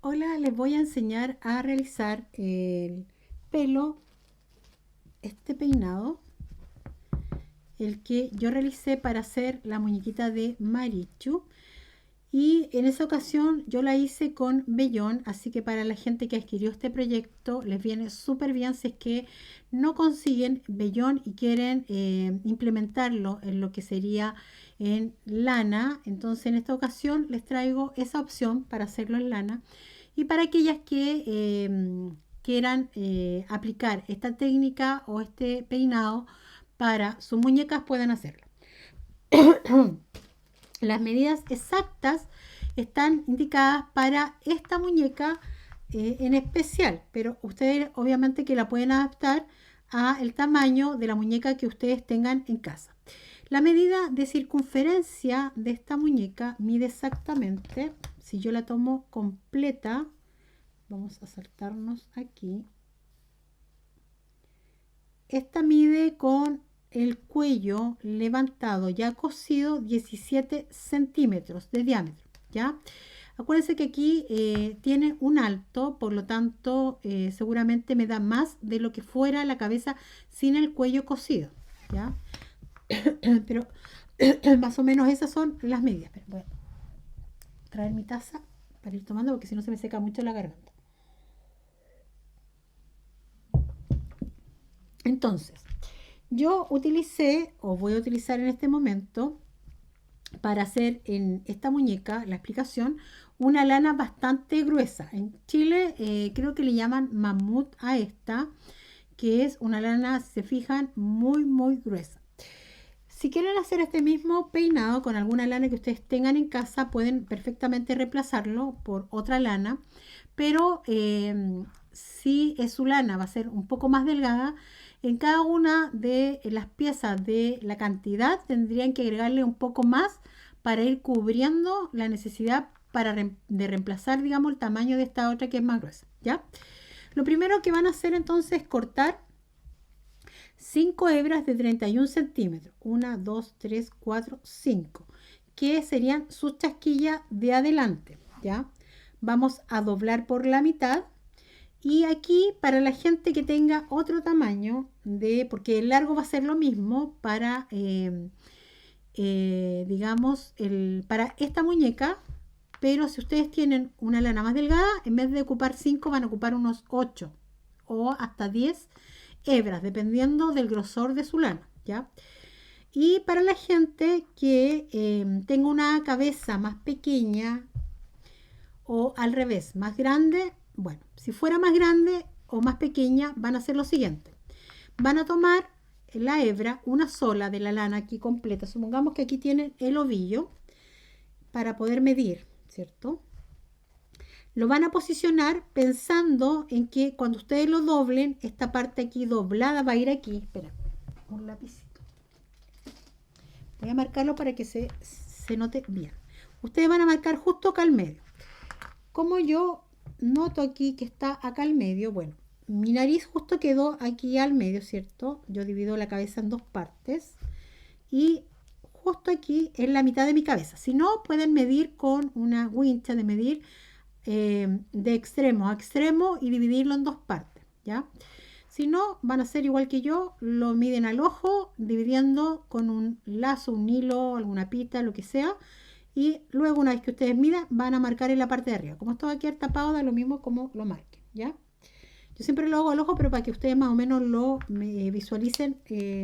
Hola, les voy a enseñar a realizar el pelo, este peinado, el que yo realicé para hacer la muñequita de Marichu. Y en esa ocasión yo la hice con vellón, así que para la gente que adquirió este proyecto les viene súper bien si es que no consiguen vellón y quieren implementarlo en lo que sería en lana. Entonces en esta ocasión les traigo esa opción para hacerlo en lana. Y para aquellas que quieran aplicar esta técnica o este peinado para sus muñecas, pueden hacerlo. Las medidas exactas están indicadas para esta muñeca en especial, pero ustedes obviamente que la pueden adaptar a el tamaño de la muñeca que ustedes tengan en casa. La medida de circunferencia de esta muñeca mide exactamente, si yo la tomo completa, vamos a saltarnos aquí, esta mide con el cuello levantado ya cosido 17 centímetros de diámetro, ¿ya? Acuérdense que aquí tiene un alto, por lo tanto seguramente me da más de lo que fuera la cabeza sin el cuello cosido, ¿ya? Pero más o menos esas son las medidas. Pero voy a traer mi taza para ir tomando porque si no se me seca mucho la garganta. Entonces, yo utilicé o voy a utilizar en este momento para hacer en esta muñeca la explicación una lana bastante gruesa. En Chile creo que le llaman mamut a esta, que es una lana, si se fijan, muy gruesa. Si quieren hacer este mismo peinado con alguna lana que ustedes tengan en casa, pueden perfectamente reemplazarlo por otra lana, pero si es su lana va a ser un poco más delgada, en cada una de las piezas de la cantidad tendrían que agregarle un poco más para ir cubriendo la necesidad de reemplazar, digamos, el tamaño de esta otra que es más gruesa, ¿ya? Lo primero que van a hacer entonces es cortar 5 hebras de 31 centímetros. 1, 2, 3, 4, 5. Que serían sus chasquillas de adelante, ¿ya? Vamos a doblar por la mitad. Y aquí para la gente que tenga otro tamaño, porque el largo va a ser lo mismo para, digamos, para esta muñeca. Pero si ustedes tienen una lana más delgada, en vez de ocupar 5 van a ocupar unos 8 o hasta 10 hebras, dependiendo del grosor de su lana, ¿ya? Y para la gente que tenga una cabeza más pequeña o al revés, más grande, bueno, si fuera más grande o más pequeña, van a hacer lo siguiente. Van a tomar la hebra, una sola de la lana aquí completa. Supongamos que aquí tienen el ovillo para poder medir, ¿cierto? Lo van a posicionar pensando en que cuando ustedes lo doblen, esta parte aquí doblada va a ir aquí. Espera, un lapicito. Voy a marcarlo para que se note bien. Ustedes van a marcar justo acá al medio. Como yo noto aquí que está acá al medio, bueno, mi nariz justo quedó aquí al medio, ¿cierto? Yo divido la cabeza en dos partes y justo aquí es la mitad de mi cabeza. Si no, pueden medir con una wincha de medir de extremo a extremo y dividirlo en dos partes, ¿ya? Si no, van a ser igual que yo, lo miden al ojo, dividiendo con un lazo, un hilo, alguna pita, lo que sea, y luego una vez que ustedes midan, van a marcar en la parte de arriba. Como esto va a quedar tapado, da lo mismo como lo marquen, ¿ya? Yo siempre lo hago al ojo, pero para que ustedes más o menos lo visualicen,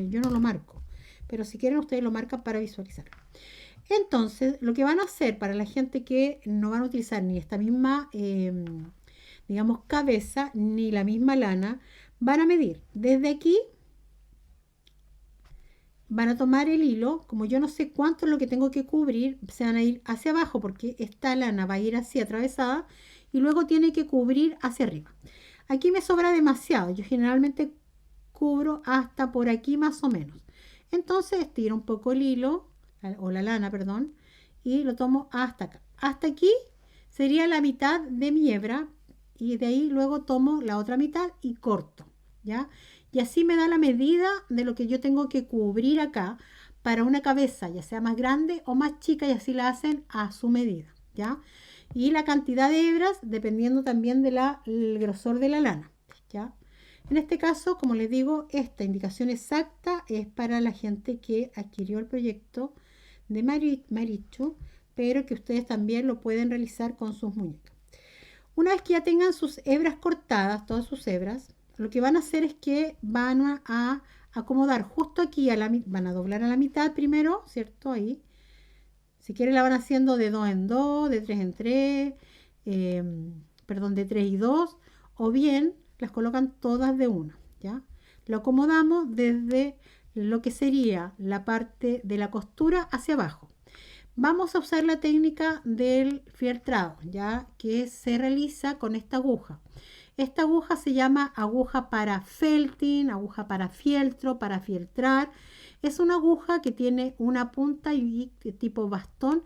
yo no lo marco, pero si quieren ustedes lo marcan para visualizarlo. Entonces, lo que van a hacer para la gente que no van a utilizar ni esta misma, digamos, cabeza, ni la misma lana, van a medir desde aquí, van a tomar el hilo, como yo no sé cuánto es lo que tengo que cubrir, se van a ir hacia abajo porque esta lana va a ir así atravesada y luego tiene que cubrir hacia arriba. Aquí me sobra demasiado, yo generalmente cubro hasta por aquí más o menos. Entonces estiro un poco el hilo, o la lana, perdón, y lo tomo hasta acá. Hasta aquí sería la mitad de mi hebra y de ahí luego tomo la otra mitad y corto, ¿ya? Y así me da la medida de lo que yo tengo que cubrir acá para una cabeza, ya sea más grande o más chica, y así la hacen a su medida, ¿ya? Y la cantidad de hebras dependiendo también del grosor de la lana, ¿ya? En este caso, como les digo, esta indicación exacta es para la gente que adquirió el proyecto de Marichu, pero que ustedes también lo pueden realizar con sus muñecas. Una vez que ya tengan sus hebras cortadas, todas sus hebras, lo que van a hacer es que van a acomodar justo aquí, van a doblar a la mitad primero, ¿cierto? Ahí. Si quieren la van haciendo de 2 en 2, de 3 en 3, perdón, de 3 y 2, o bien las colocan todas de una, ¿ya? Lo acomodamos desde lo que sería la parte de la costura hacia abajo. Vamos a usar la técnica del fieltrado, ya que se realiza con esta aguja. Esta aguja se llama aguja para felting, aguja para fieltro, para fieltrar. Es una aguja que tiene una punta y tipo bastón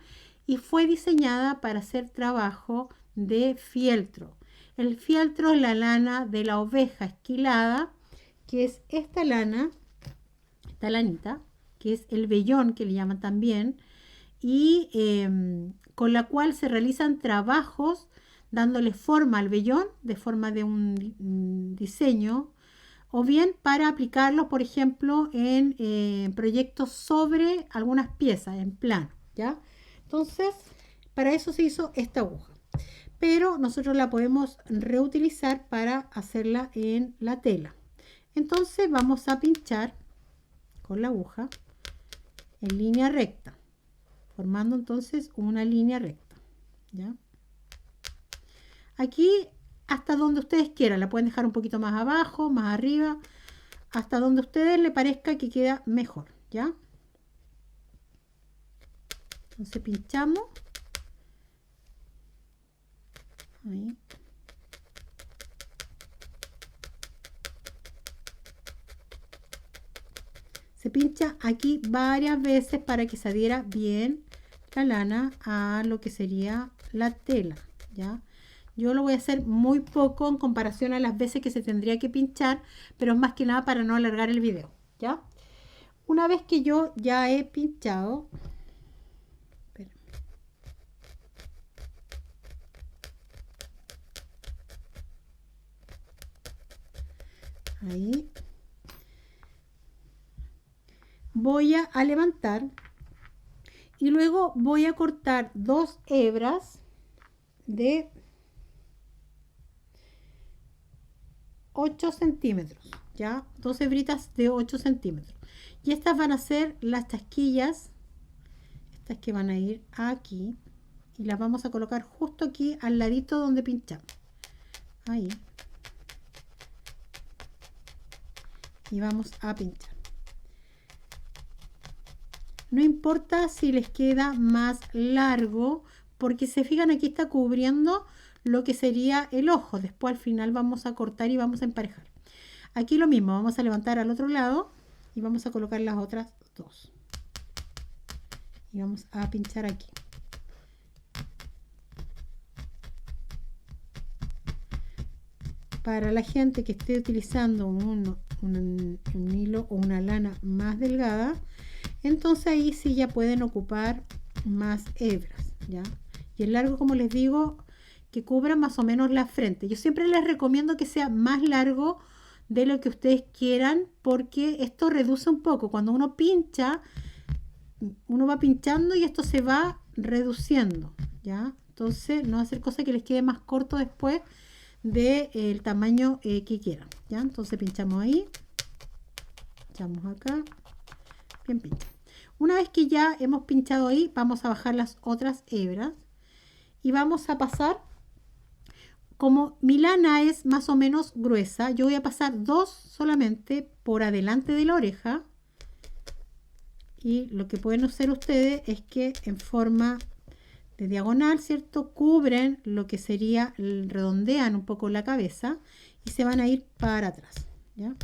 y fue diseñada para hacer trabajo de fieltro. El fieltro es la lana de la oveja esquilada, que es esta lana, esta lanita, que es el vellón que le llaman también, y con la cual se realizan trabajos dándole forma al vellón de forma de un diseño, o bien para aplicarlos, por ejemplo, en proyectos sobre algunas piezas en plano, ¿ya? Entonces, para eso se hizo esta aguja. Pero nosotros la podemos reutilizar para hacerla en la tela. Entonces vamos a pinchar con la aguja en línea recta, formando entonces una línea recta, ¿ya? Aquí hasta donde ustedes quieran, la pueden dejar un poquito más abajo, más arriba, hasta donde a ustedes les parezca que queda mejor, ¿ya? Entonces pinchamos. Ahí. Se pincha aquí varias veces para que se adhiera bien la lana a lo que sería la tela, ¿ya? Yo lo voy a hacer muy poco en comparación a las veces que se tendría que pinchar, pero más que nada para no alargar el video, ¿ya? Una vez que yo ya he pinchado, ahí, voy a levantar y luego voy a cortar 2 hebras de 8 centímetros, ¿ya? 2 hebritas de 8 centímetros. Y estas van a ser las tasquillas, estas que van a ir aquí, y las vamos a colocar justo aquí al ladito donde pinchamos. Ahí. Y vamos a pinchar. No importa si les queda más largo, porque se fijan aquí está cubriendo lo que sería el ojo. Después al final vamos a cortar y vamos a emparejar. Aquí lo mismo, vamos a levantar al otro lado y vamos a colocar las otras 2. Y vamos a pinchar aquí. Para la gente que esté utilizando un hilo o una lana más delgada, entonces ahí sí ya pueden ocupar más hebras, ¿ya? Y el largo, como les digo, que cubra más o menos la frente. Yo siempre les recomiendo que sea más largo de lo que ustedes quieran, porque esto reduce un poco. Cuando uno pincha, uno va pinchando y esto se va reduciendo, ¿ya? Entonces no hacer cosa que les quede más corto después del tamaño que quieran, ¿ya? Entonces pinchamos ahí, pinchamos acá, bien pincha. Una vez que ya hemos pinchado ahí, vamos a bajar las otras hebras y vamos a pasar, como mi lana es más o menos gruesa, yo voy a pasar 2 solamente por adelante de la oreja, y lo que pueden hacer ustedes es que en forma de diagonal, ¿cierto? Cubren lo que sería, redondean un poco la cabeza y se van a ir para atrás, ¿ya?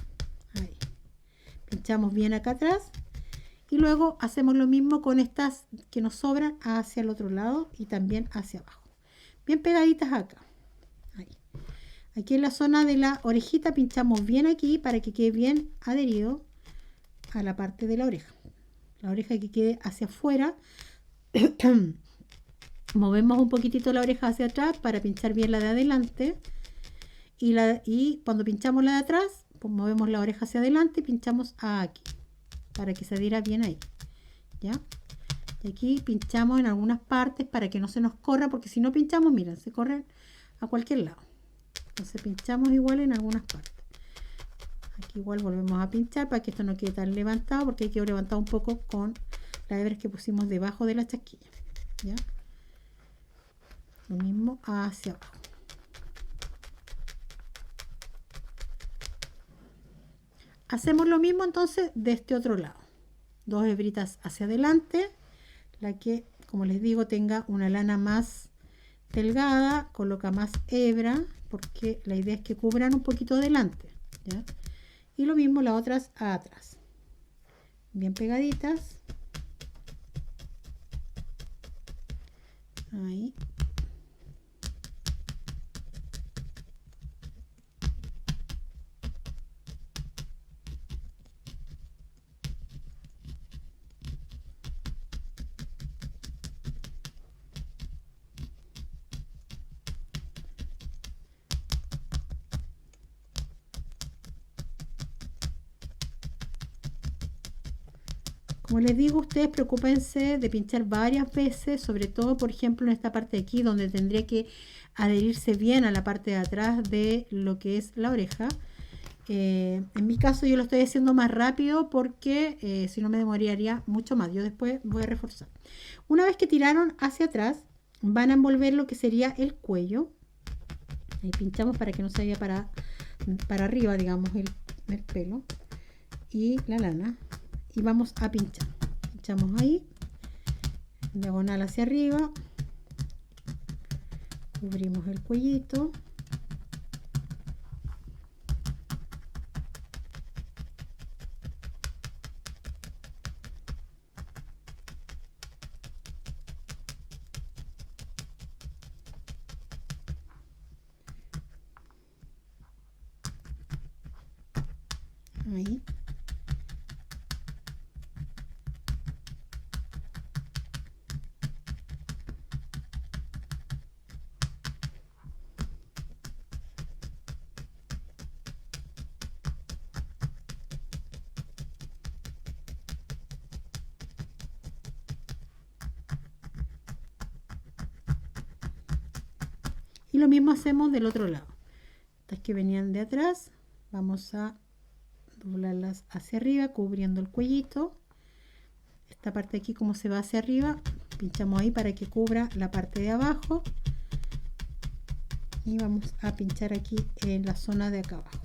Ahí. Pinchamos bien acá atrás y luego hacemos lo mismo con estas que nos sobran hacia el otro lado y también hacia abajo. Bien pegaditas acá. Ahí. Aquí en la zona de la orejita pinchamos bien aquí para que quede bien adherido a la parte de la oreja. La oreja que quede hacia afuera movemos un poquitito la oreja hacia atrás para pinchar bien la de adelante. Y cuando pinchamos la de atrás, pues movemos la oreja hacia adelante y pinchamos aquí para que se adhiera bien ahí, ¿ya? Y aquí pinchamos en algunas partes para que no se nos corra, porque si no pinchamos, miren, se corren a cualquier lado. Entonces pinchamos igual en algunas partes. Aquí igual volvemos a pinchar para que esto no quede tan levantado, porque hay que levantar un poco con las hebras que pusimos debajo de la chasquilla, ¿ya? Lo mismo hacia abajo. Hacemos lo mismo entonces de este otro lado. 2 hebritas hacia adelante, la que, como les digo, tenga una lana más delgada, coloca más hebra, porque la idea es que cubran un poquito adelante, ¿ya? Y lo mismo las otras atrás, bien pegaditas, ahí. Como les digo, ustedes preocúpense de pinchar varias veces, sobre todo, por ejemplo, en esta parte de aquí, donde tendría que adherirse bien a la parte de atrás de lo que es la oreja. En mi caso yo lo estoy haciendo más rápido porque si no me demoraría mucho más. Yo después voy a reforzar. Una vez que tiraron hacia atrás, van a envolver lo que sería el cuello. Ahí pinchamos para que no se vaya para arriba, digamos, el pelo y la lana. Y vamos a pinchar. Pinchamos ahí, diagonal hacia arriba, cubrimos el cuellito, ahí. Y lo mismo hacemos del otro lado. Estas que venían de atrás, vamos a doblarlas hacia arriba, cubriendo el cuellito. Esta parte de aquí, como se va hacia arriba, pinchamos ahí para que cubra la parte de abajo. Y vamos a pinchar aquí en la zona de acá abajo.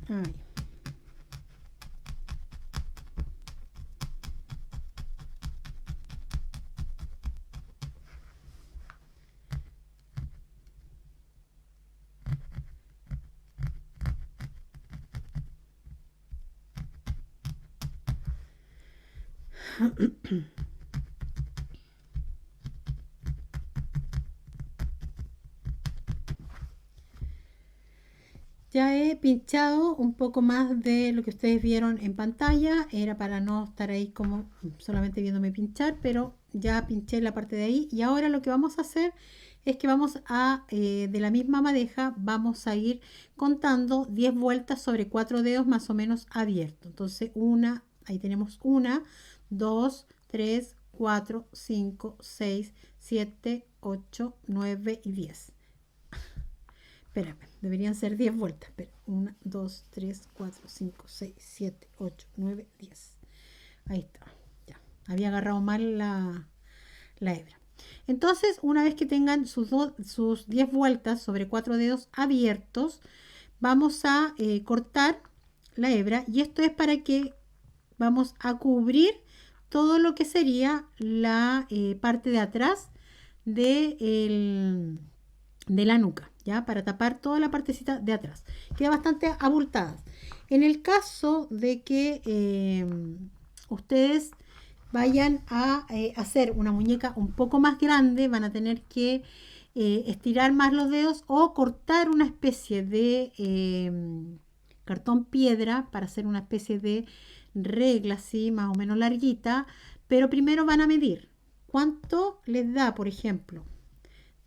Ahí. Ya he pinchado un poco más de lo que ustedes vieron en pantalla. Era para no estar ahí como solamente viéndome pinchar, pero ya pinché la parte de ahí. Y ahora lo que vamos a hacer es que vamos a, de la misma madeja, vamos a ir contando 10 vueltas sobre 4 dedos más o menos abiertos. Entonces ahí tenemos 1, 2, 3, 4, 5, 6, 7, 8, 9 y 10. Espérame, deberían ser 10 vueltas. Espera, 1, 2, 3, 4, 5, 6, 7, 8, 9, 10. Ahí está. Ya. Había agarrado mal la hebra. Entonces, una vez que tengan sus 10 vueltas sobre 4 dedos abiertos, vamos a cortar la hebra. Y esto es para que vamos a cubrir todo lo que sería la parte de atrás de la nuca, ¿ya? Para tapar toda la partecita de atrás. Queda bastante abultada. En el caso de que ustedes vayan a hacer una muñeca un poco más grande, van a tener que estirar más los dedos o cortar una especie de cartón piedra para hacer una especie de regla así, más o menos larguita, pero primero van a medir cuánto les da, por ejemplo,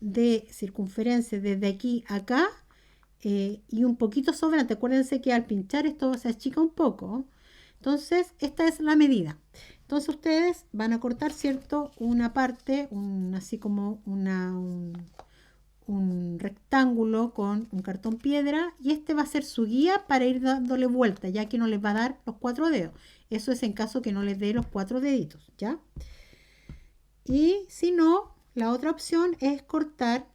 de circunferencia desde aquí a acá y un poquito sobrante. Acuérdense que al pinchar esto se achica un poco. Entonces, esta es la medida. Entonces, ustedes van a cortar, ¿cierto? Una parte, así como un rectángulo con un cartón piedra y este va a ser su guía para ir dándole vuelta, ya que no les va a dar los 4 dedos. Eso es en caso que no les dé los 4 deditos, ¿ya? Y si no, la otra opción es cortar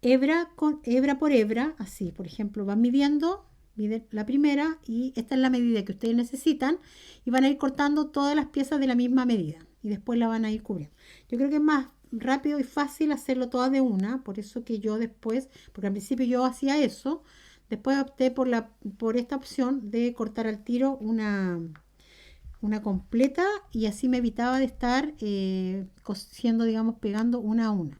hebra por hebra, así, por ejemplo, van midiendo, miden la primera y esta es la medida que ustedes necesitan y van a ir cortando todas las piezas de la misma medida y después la van a ir cubriendo. Yo creo que es más rápido y fácil hacerlo todas de una, por eso que yo después, porque al principio yo hacía eso, después opté por esta opción de cortar al tiro una completa y así me evitaba de estar cosiendo, digamos, pegando una a una.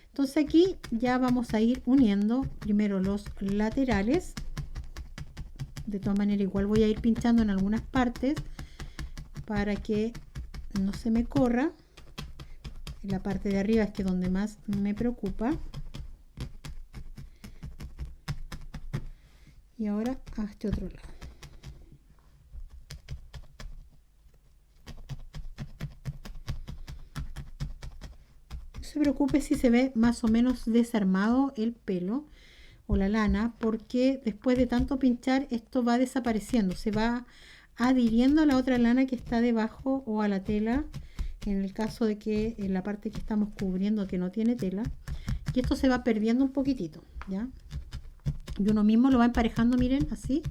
Entonces aquí ya vamos a ir uniendo primero los laterales. De todas maneras igual voy a ir pinchando en algunas partes para que no se me corra. En la parte de arriba es que donde más me preocupa. Y ahora a este otro lado. No se preocupe si se ve más o menos desarmado el pelo o la lana, porque después de tanto pinchar esto va desapareciendo, se va adhiriendo a la otra lana que está debajo o a la tela, en el caso de que en la parte que estamos cubriendo que no tiene tela, y esto se va perdiendo un poquitito, ¿ya? Y uno mismo lo va emparejando, miren, así,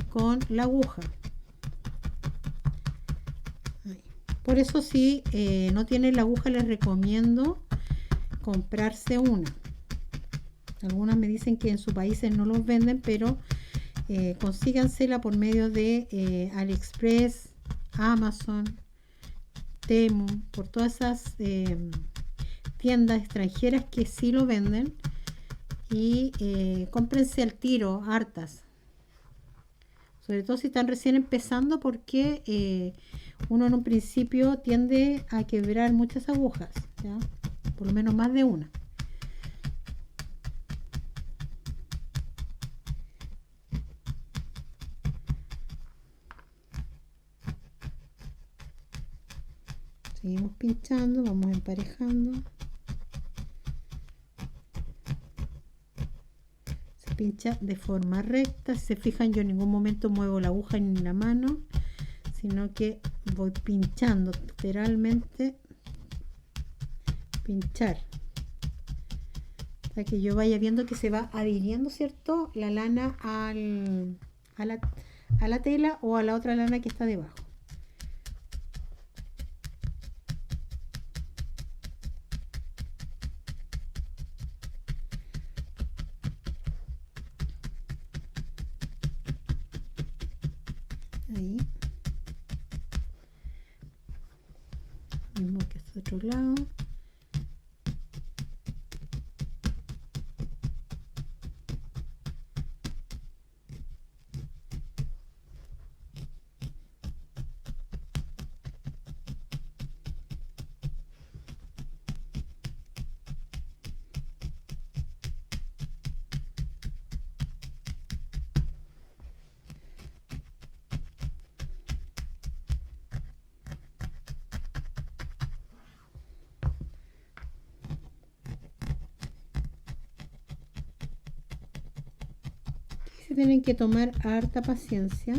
con la aguja. Ahí. Por eso si no tienen la aguja les recomiendo comprarse una. Algunas me dicen que en sus países no los venden, pero consígansela por medio de AliExpress, Amazon, Temu, por todas esas tiendas extranjeras que sí lo venden y cómprense al tiro, hartas. Sobre todo si están recién empezando porque uno en un principio tiende a quebrar muchas agujas, ¿ya? Por lo menos más de una. Seguimos pinchando, vamos emparejando. Se pincha de forma recta. Si se fijan, yo en ningún momento muevo la aguja ni la mano, sino que voy pinchando, literalmente pinchar. Para que yo vaya viendo que se va adhiriendo, ¿cierto? La lana a la tela o a la otra lana que está debajo. Ahí. Mismo que este otro lado. Se tienen que tomar harta paciencia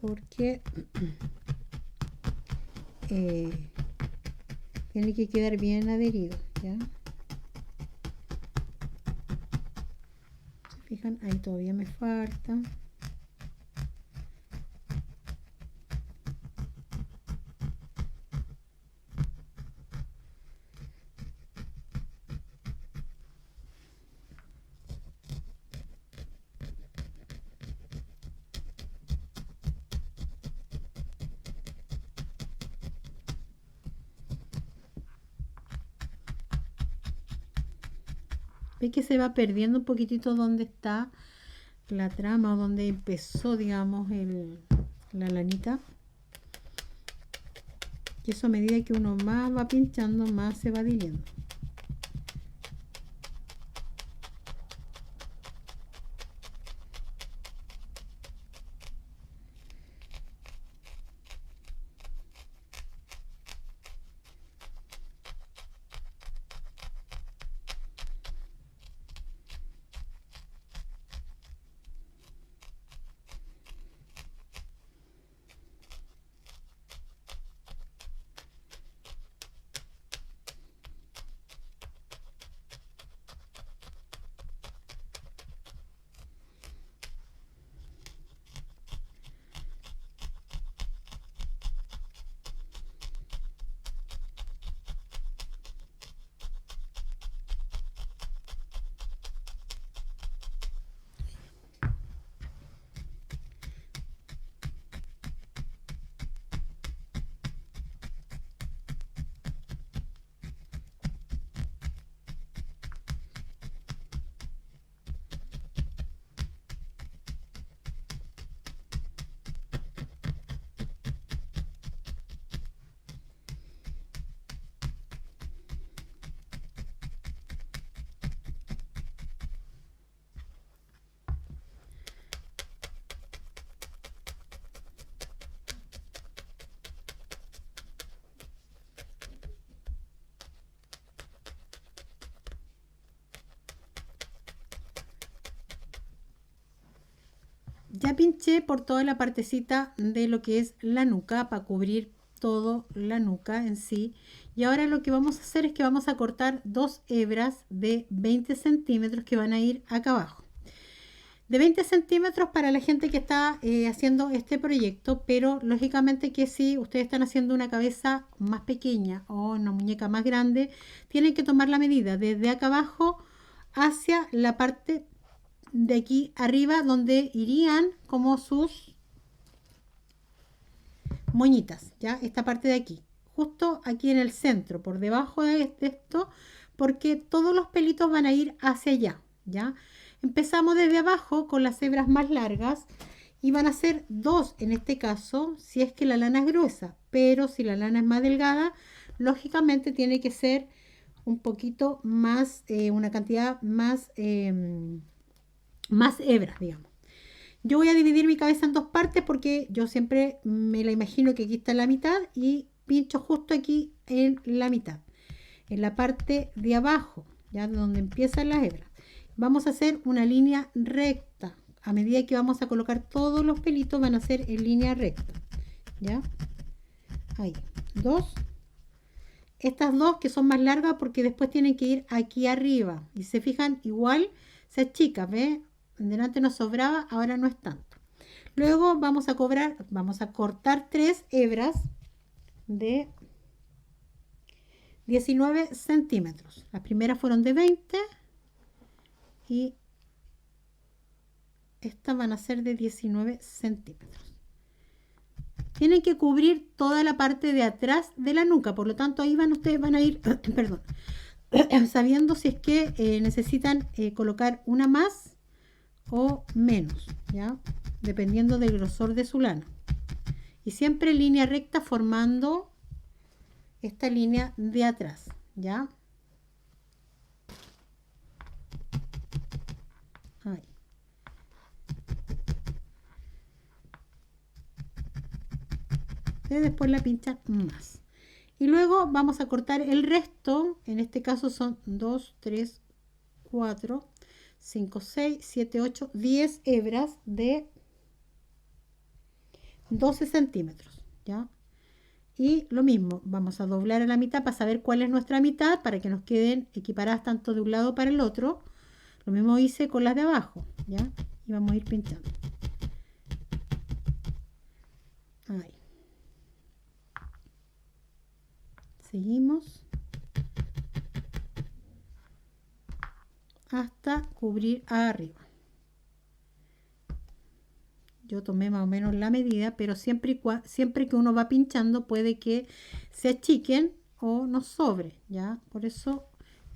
porque tiene que quedar bien adherido, ¿ya? ¿Se fijan? Ahí todavía me falta. Ve que se va perdiendo un poquitito donde está la trama o donde empezó, digamos, la lanita. Y eso a medida que uno más va pinchando, más se va adhiriendo. Ya pinché por toda la partecita de lo que es la nuca para cubrir todo la nuca en sí. Y ahora lo que vamos a hacer es que vamos a cortar dos hebras de 20 centímetros que van a ir acá abajo. De 20 centímetros para la gente que está haciendo este proyecto, pero lógicamente que si ustedes están haciendo una cabeza más pequeña o una muñeca más grande, tienen que tomar la medida desde acá abajo hacia la parte de aquí arriba donde irían como sus moñitas, ya esta parte de aquí, justo aquí en el centro, por debajo de esto, porque todos los pelitos van a ir hacia allá, ya. Empezamos desde abajo con las hebras más largas y van a ser dos en este caso si es que la lana es gruesa, pero si la lana es más delgada, lógicamente tiene que ser un poquito más, una cantidad más hebras, digamos. Yo voy a dividir mi cabeza en dos partes porque yo siempre me la imagino que aquí está la mitad y pincho justo aquí en la mitad, en la parte de abajo, ya donde empiezan las hebras. Vamos a hacer una línea recta. A medida que vamos a colocar todos los pelitos van a ser en línea recta, ¿ya? Ahí, dos. Estas dos que son más largas porque después tienen que ir aquí arriba. Y se fijan, igual se achica, ¿ve? Delante nos sobraba, ahora no es tanto. Luego vamos a cortar tres hebras de 19 centímetros. Las primeras fueron de 20 y estas van a ser de 19 centímetros. Tienen que cubrir toda la parte de atrás de la nuca, por lo tanto ahí ustedes van a ir, perdón, sabiendo si es que necesitan colocar una más o menos, ¿ya? Dependiendo del grosor de su lana. Y siempre en línea recta formando esta línea de atrás, ¿ya? Ahí. Y después la pinchan más. Y luego vamos a cortar el resto, en este caso son 2, 3, 4, 5, 6, 7, 8, 10 hebras de 12 centímetros, ¿ya? Y lo mismo, vamos a doblar a la mitad para saber cuál es nuestra mitad, para que nos queden equiparadas tanto de un lado para el otro. Lo mismo hice con las de abajo, ¿ya? Y vamos a ir pinchando. Ahí. Seguimos hasta cubrir arriba. Yo tomé más o menos la medida, pero siempre que uno va pinchando puede que se achiquen o nos sobre, ¿ya? Por eso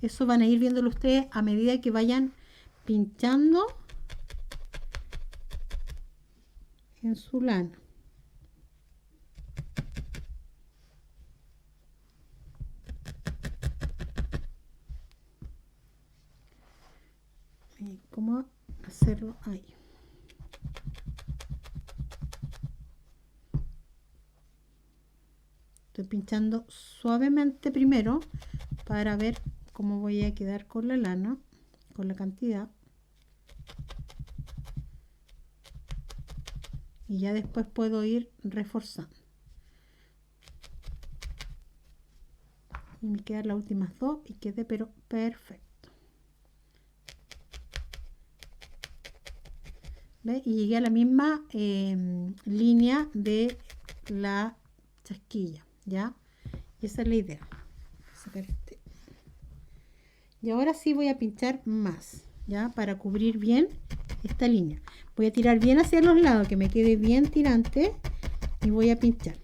Eso van a ir viéndolo ustedes a medida que vayan pinchando en su lana. Y cómo hacerlo ahí. Estoy pinchando suavemente primero para ver cómo voy a quedar con la lana, con la cantidad. Y ya después puedo ir reforzando. Y me quedan las últimas dos y quedé pero perfecto. ¿Ve? Y llegué a la misma línea de la chasquilla, ¿ya? Y esa es la idea. Sacar este. Y ahora sí voy a pinchar más, ¿ya? Para cubrir bien esta línea. Voy a tirar bien hacia los lados, que me quede bien tirante. Y voy a pinchar.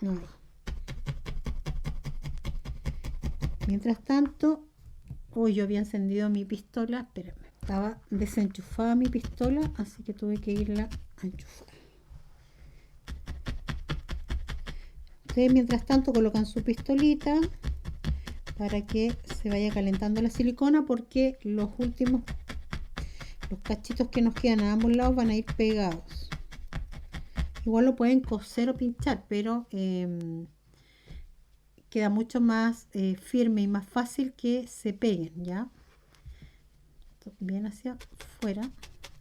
Ahí. Mientras tanto, hoy yo había encendido mi pistola. Espérenme, estaba desenchufada mi pistola, así que tuve que irla a enchufar. Ustedes mientras tanto colocan su pistolita para que se vaya calentando la silicona, porque los cachitos que nos quedan a ambos lados van a ir pegados. Igual lo pueden coser o pinchar, pero queda mucho más firme y más fácil que se peguen, ¿ya? Bien hacia afuera,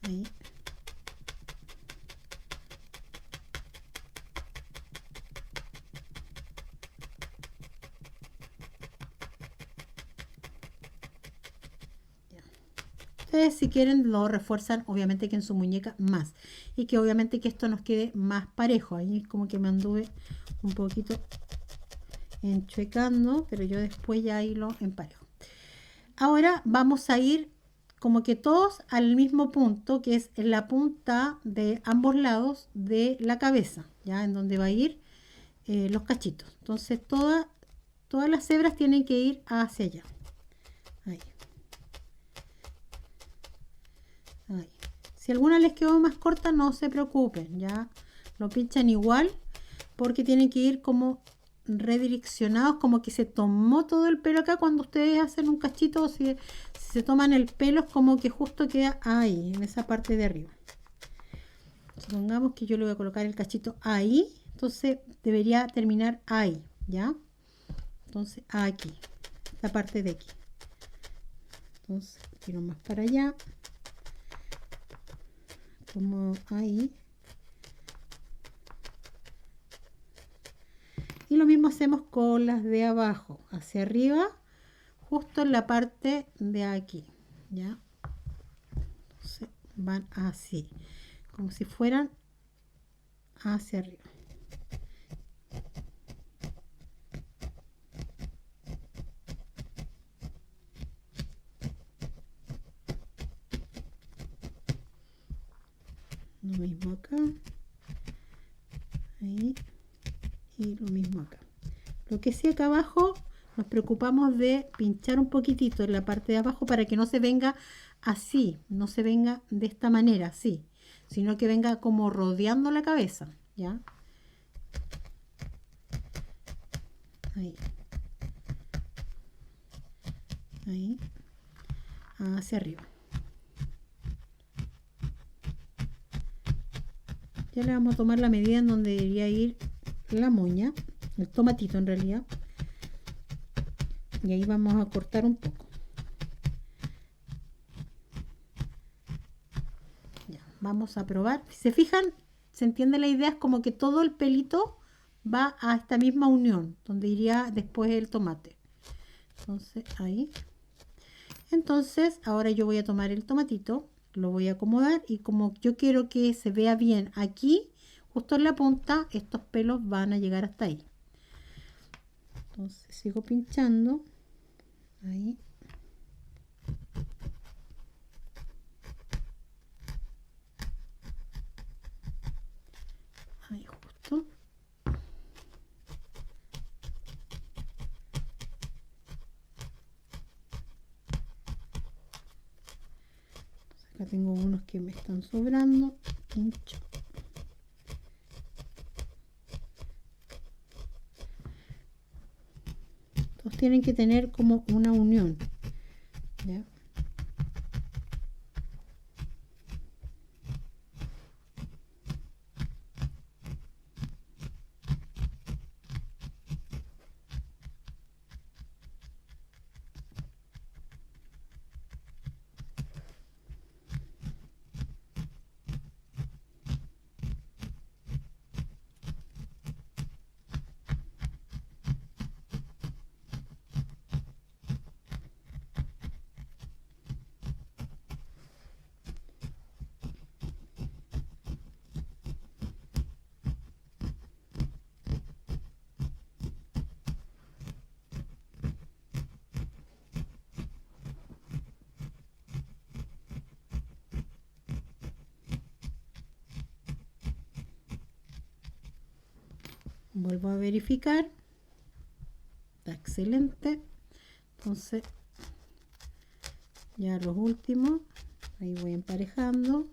ahí. Ustedes si quieren lo refuerzan obviamente que en su muñeca más, y que obviamente que esto nos quede más parejo. Ahí como que me anduve un poquito enchuecando, pero yo después ya ahí lo emparejo. Ahora vamos a ir como que todos al mismo punto, que es en la punta de ambos lados de la cabeza, ya en donde va a ir los cachitos. Entonces todas las hebras tienen que ir hacia allá. Ahí. Ahí. Si alguna les quedó más corta, no se preocupen, ya lo pinchan igual, porque tienen que ir como redireccionados, como que se tomó todo el pelo acá. Cuando ustedes hacen un cachito, o si se toman el pelo, es como que justo queda ahí, en esa parte de arriba. Supongamos que yo le voy a colocar el cachito ahí, entonces debería terminar ahí, ¿ya? Entonces aquí, esta parte de aquí. Entonces tiro más para allá, como ahí. Y lo mismo hacemos con las de abajo, hacia arriba, justo en la parte de aquí, ¿ya? Entonces van así, como si fueran hacia arriba. Lo mismo acá, ahí, y lo mismo acá. Lo que sí, acá abajo nos preocupamos de pinchar un poquitito en la parte de abajo para que no se venga así, no se venga de esta manera, así, sino que venga como rodeando la cabeza, ¿ya? Ahí. Ahí. Hacia arriba. Ya le vamos a tomar la medida en donde debería ir la moña, el tomatito en realidad. Y ahí vamos a cortar un poco. Ya, vamos a probar. Si se fijan, se entiende la idea, es como que todo el pelito va a esta misma unión, donde iría después el tomate. Entonces, ahí. Entonces, ahora yo voy a tomar el tomatito, lo voy a acomodar, y como yo quiero que se vea bien aquí, justo en la punta, estos pelos van a llegar hasta ahí. Entonces sigo pinchando ahí. Ahí justo. Acá tengo unos que me están sobrando. Pincho. Todos tienen que tener como una unión, ¿ya? Vuelvo a verificar. Está excelente. Entonces, ya los últimos. Ahí voy emparejando.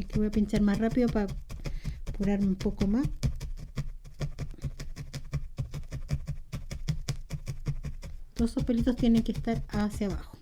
Aquí voy a pinchar más rápido para apurarme un poco más. Todos esos pelitos tienen que estar hacia abajo.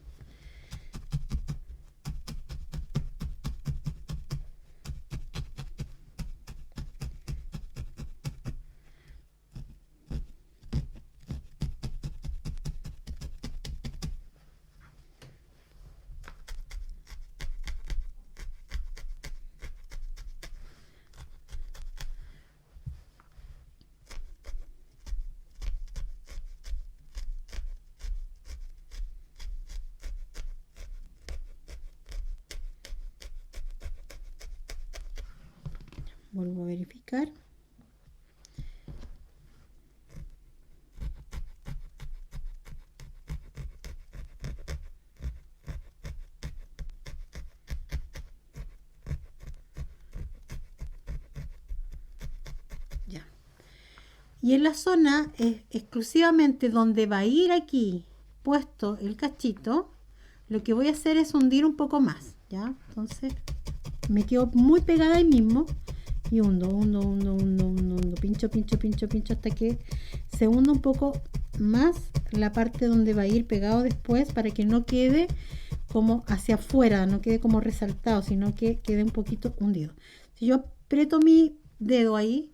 Vuelvo a verificar. Ya. Y en la zona exclusivamente donde va a ir aquí puesto el cachito, lo que voy a hacer es hundir un poco más, ¿ya? Entonces me quedo muy pegada ahí mismo. Y hundo, pincho hasta que se hunda un poco más la parte donde va a ir pegado después, para que no quede como hacia afuera, no quede como resaltado, sino que quede un poquito hundido. Si yo aprieto mi dedo ahí,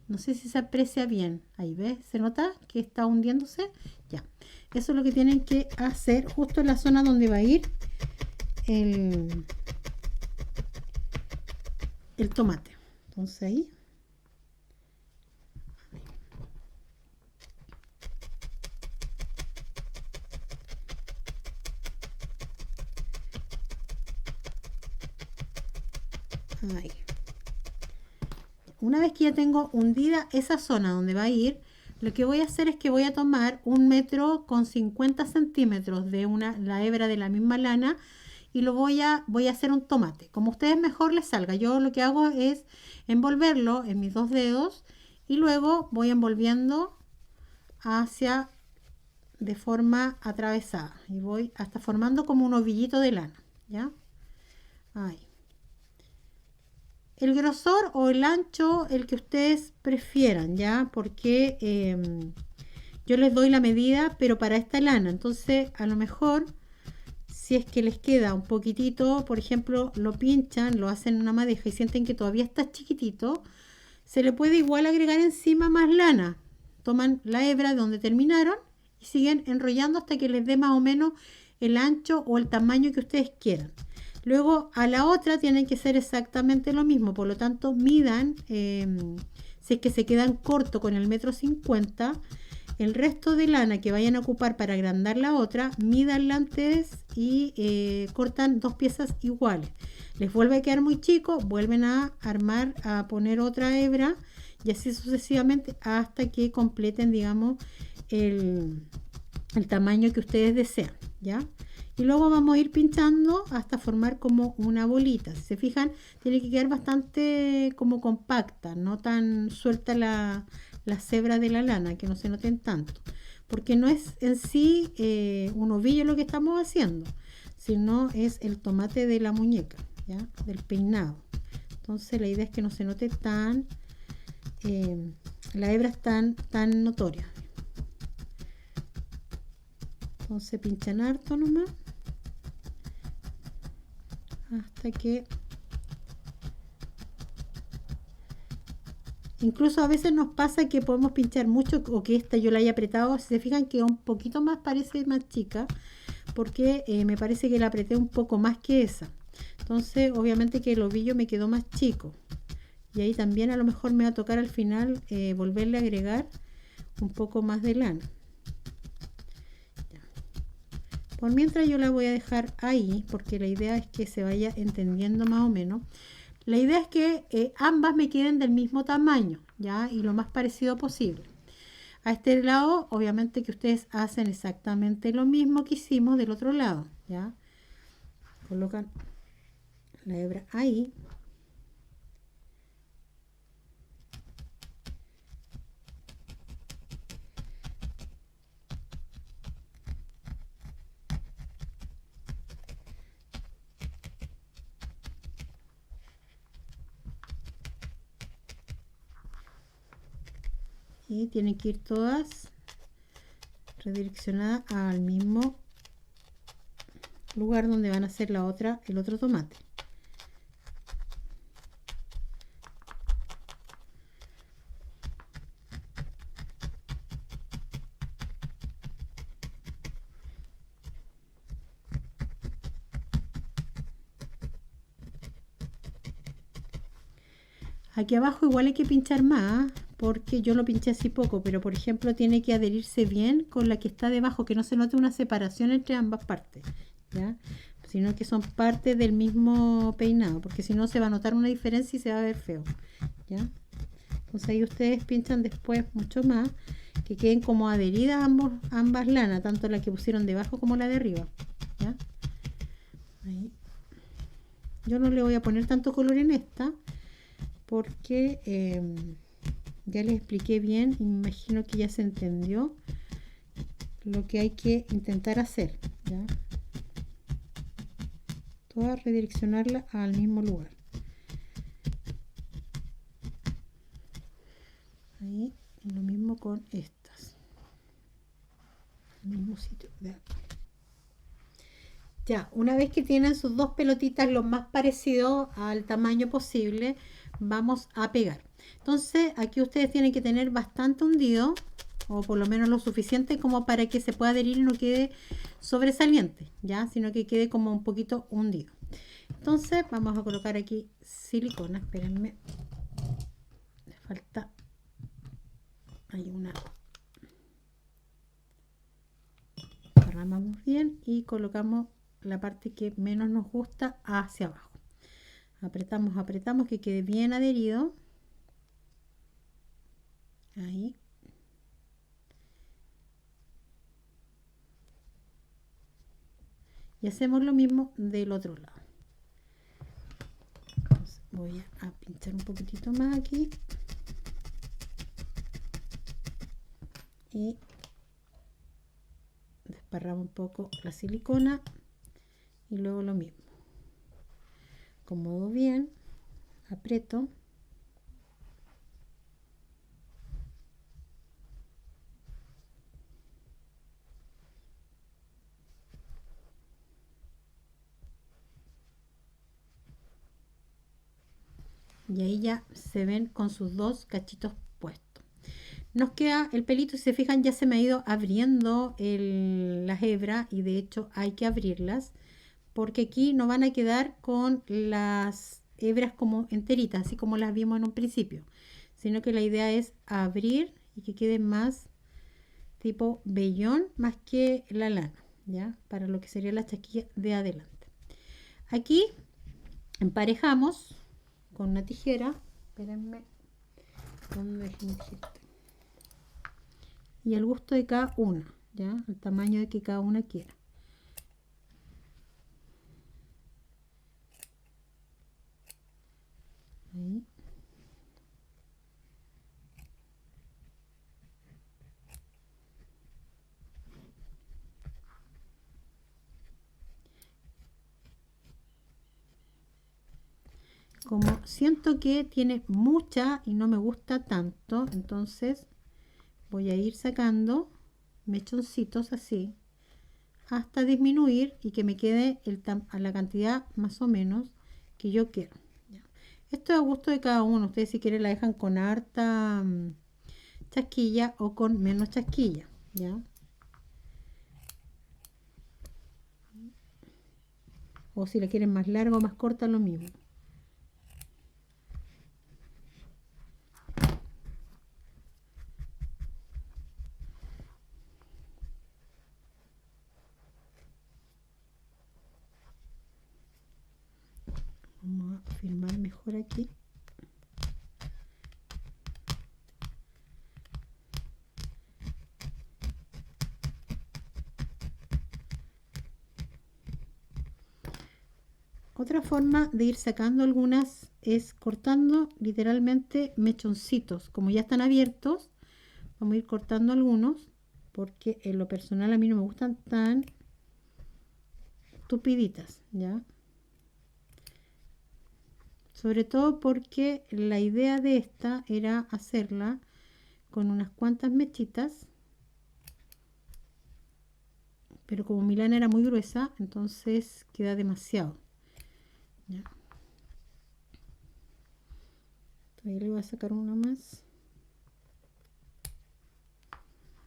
no sé si se aprecia bien, ahí ves, se nota que está hundiéndose, ya. Eso es lo que tienen que hacer justo en la zona donde va a ir el tomate. Entonces ahí. Ahí. Una vez que ya tengo hundida esa zona donde va a ir, lo que voy a hacer es que voy a tomar 1 metro con 50 centímetros de la hebra de la misma lana y voy a hacer un tomate, como a ustedes mejor les salga. Yo lo que hago es envolverlo en mis 2 dedos y luego voy envolviendo hacia de forma atravesada y voy hasta formando como un ovillito de lana, ¿ya? Ahí. El grosor o el ancho, el que ustedes prefieran, ¿ya? Porque yo les doy la medida, pero para esta lana, entonces a lo mejor si es que les queda un poquitito, por ejemplo, lo pinchan, lo hacen en una madeja y sienten que todavía está chiquitito, se le puede igual agregar encima más lana. Toman la hebra de donde terminaron y siguen enrollando hasta que les dé más o menos el ancho o el tamaño que ustedes quieran. Luego a la otra tienen que hacer exactamente lo mismo, por lo tanto midan, si es que se quedan corto con el 1,50 m, el resto de lana que vayan a ocupar para agrandar la otra, mídanla antes y cortan 2 piezas iguales. Les vuelve a quedar muy chico, vuelven a armar, a poner otra hebra y así sucesivamente hasta que completen, digamos, el tamaño que ustedes desean, ¿ya? Y luego vamos a ir pinchando hasta formar como una bolita. Si se fijan, tiene que quedar bastante como compacta, no tan suelta las hebras de la lana, que no se noten tanto. Porque no es en sí un ovillo lo que estamos haciendo, sino es el tomate de la muñeca, ¿ya? Del peinado. Entonces la idea es que no se note tan, la hebra es tan notoria. Entonces pinchan harto nomás hasta que incluso a veces nos pasa que podemos pinchar mucho o que esta yo la haya apretado. Si se fijan que un poquito más parece más chica porque me parece que la apreté un poco más que esa. Entonces obviamente que el ovillo me quedó más chico y ahí también a lo mejor me va a tocar al final volverle a agregar un poco más de lana. Por mientras yo la voy a dejar ahí porque la idea es que se vaya entendiendo más o menos. La idea es que ambas me queden del mismo tamaño, ¿ya? Y lo más parecido posible. A este lado, obviamente que ustedes hacen exactamente lo mismo que hicimos del otro lado, ¿ya? Colocan la hebra ahí. Y tienen que ir todas redireccionadas al mismo lugar donde van a hacer el otro tomate. Aquí abajo igual hay que pinchar más porque yo lo pinché así poco, pero por ejemplo tiene que adherirse bien con la que está debajo, que no se note una separación entre ambas partes, ¿ya? Sino que son parte del mismo peinado, porque si no se va a notar una diferencia y se va a ver feo, ¿ya? Entonces ahí ustedes pinchan después mucho más, que queden como adheridas ambas lanas, tanto la que pusieron debajo como la de arriba, ¿ya? Ahí. Yo no le voy a poner tanto color en esta porque ya les expliqué bien y me imagino que ya se entendió lo que hay que intentar hacer, ¿ya? Toda redireccionarla al mismo lugar. Ahí, y lo mismo con estas. El mismo sitio de acá. Ya, una vez que tienen sus dos pelotitas lo más parecido al tamaño posible, vamos a pegar. Entonces aquí ustedes tienen que tener bastante hundido, o por lo menos lo suficiente como para que se pueda adherir y no quede sobresaliente, ya, sino que quede como un poquito hundido. Entonces vamos a colocar aquí silicona, espérenme, le falta, hay una, agarramos bien y colocamos la parte que menos nos gusta hacia abajo. Apretamos, apretamos que quede bien adherido. Ahí. Y hacemos lo mismo del otro lado. Entonces voy a pinchar un poquitito más aquí. Y desparramos un poco la silicona. Y luego lo mismo. Acomodo bien. Aprieto. Y ahí ya se ven con sus dos cachitos puestos. Nos queda el pelito, si se fijan ya se me ha ido abriendo las hebras y de hecho hay que abrirlas porque aquí no van a quedar con las hebras como enteritas, así como las vimos en un principio, sino que la idea es abrir y que quede más tipo vellón más que la lana, ¿ya? Para lo que sería la chaquilla de adelante. Aquí emparejamos con una tijera, espérenme, ¿dónde dejé mi tijera? Y al gusto de cada una, ya, el tamaño de que cada una quiera. Ahí. Como siento que tiene mucha y no me gusta tanto, entonces voy a ir sacando mechoncitos así hasta disminuir y que me quede a la cantidad más o menos que yo quiero. ¿Ya? Esto es a gusto de cada uno. Ustedes si quieren la dejan con harta chasquilla o con menos chasquilla. ¿Ya? O si la quieren más larga o más corta, lo mismo. Vamos a filmar mejor aquí. Otra forma de ir sacando algunas es cortando literalmente mechoncitos. Como ya están abiertos, vamos a ir cortando algunos porque en lo personal a mí no me gustan tan tupiditas, ¿ya? Sobre todo porque la idea de esta era hacerla con unas cuantas mechitas, pero como mi lana era muy gruesa, entonces queda demasiado. ¿Ya? Todavía le voy a sacar una más.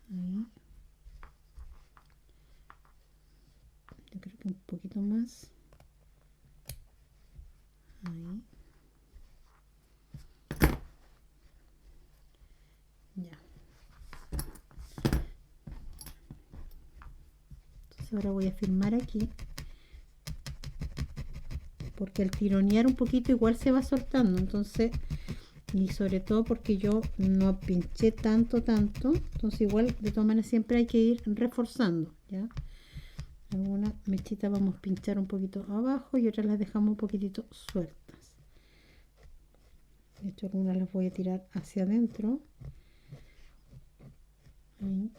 Ahí. Yo creo que un poquito más. Ahí. Ya. Entonces ahora voy a firmar aquí. Porque al tironear un poquito igual se va soltando. Entonces, y sobre todo porque yo no pinché tanto. Entonces igual de todas maneras siempre hay que ir reforzando. ¿Ya? Algunas mechitas vamos a pinchar un poquito abajo y otras las dejamos un poquitito sueltas. De hecho algunas las voy a tirar hacia adentro. Ahí.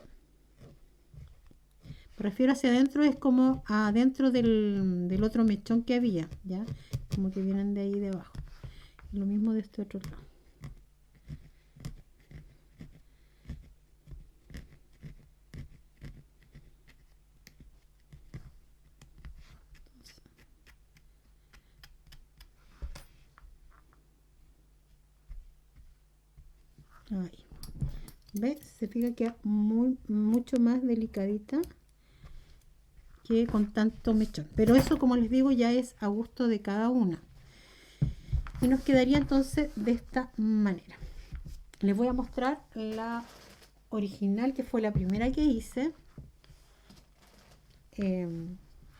Me refiero hacia adentro, es como adentro del otro mechón que había, ¿ya? Como que vienen de ahí de abajo. Lo mismo de este otro lado. Ahí. ¿Ves? Se fija que mucho más delicadita que con tanto mechón. Pero eso, como les digo, ya es a gusto de cada una. Y nos quedaría entonces de esta manera. Les voy a mostrar la original, que fue la primera que hice.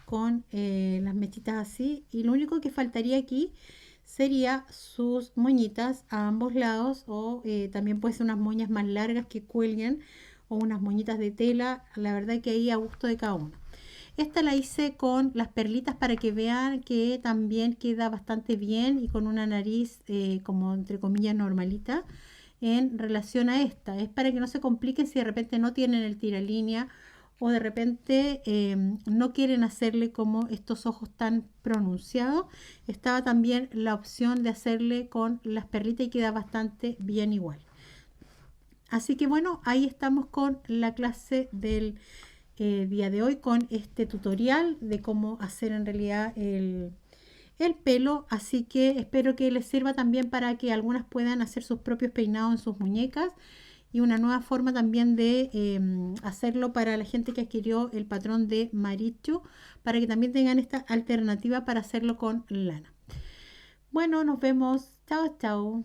Con las mechitas así. Y lo único que faltaría aquí sería sus moñitas a ambos lados, o también puede ser unas moñas más largas que cuelguen, o unas moñitas de tela. La verdad que ahí a gusto de cada uno. Esta la hice con las perlitas para que vean que también queda bastante bien y con una nariz como entre comillas normalita en relación a esta. Es para que no se compliquen si de repente no tienen el tiralínea o de repente no quieren hacerle como estos ojos tan pronunciados. Estaba también la opción de hacerle con las perlitas y queda bastante bien igual. Así que bueno, ahí estamos con la clase del día de hoy, con este tutorial de cómo hacer en realidad el pelo. Así que espero que les sirva también para que algunas puedan hacer sus propios peinados en sus muñecas, y una nueva forma también de hacerlo para la gente que adquirió el patrón de Marichu, para que también tengan esta alternativa para hacerlo con lana. Bueno, nos vemos. Chao, chao.